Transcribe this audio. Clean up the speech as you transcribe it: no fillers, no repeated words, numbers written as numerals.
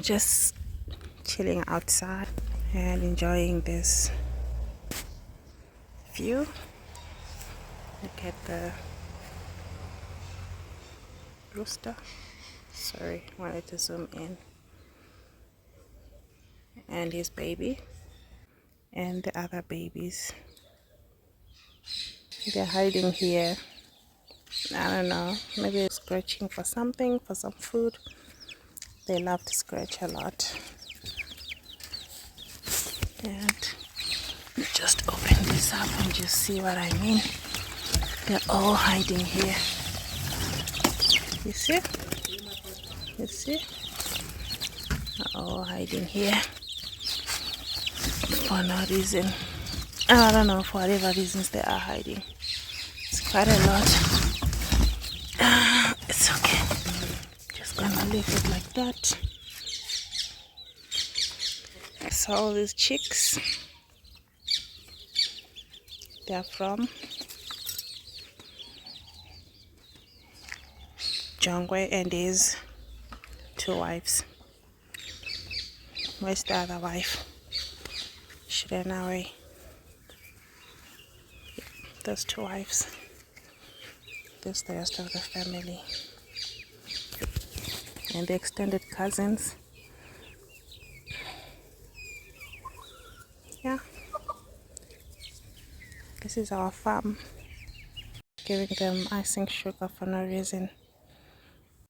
just chilling outside and enjoying this view. Look at the rooster. Sorry, wanted to zoom in. And his baby and the other babies. They're hiding here. I don't know, maybe they're scratching for something, for some food. They love to scratch a lot. And just open this up and just see what I mean. They're all hiding here. You see? You see? They're all hiding here for no reason. I don't know, for whatever reasons they are hiding. It's quite a lot. It's okay. Just gonna leave it like that. So all these chicks, they're from Jongwe and his 2 wives. Where's the other wife? She ran away. Those 2 wives. There's the rest of the family. And the extended cousins. Yeah. This is our farm. Giving them icing sugar for no reason.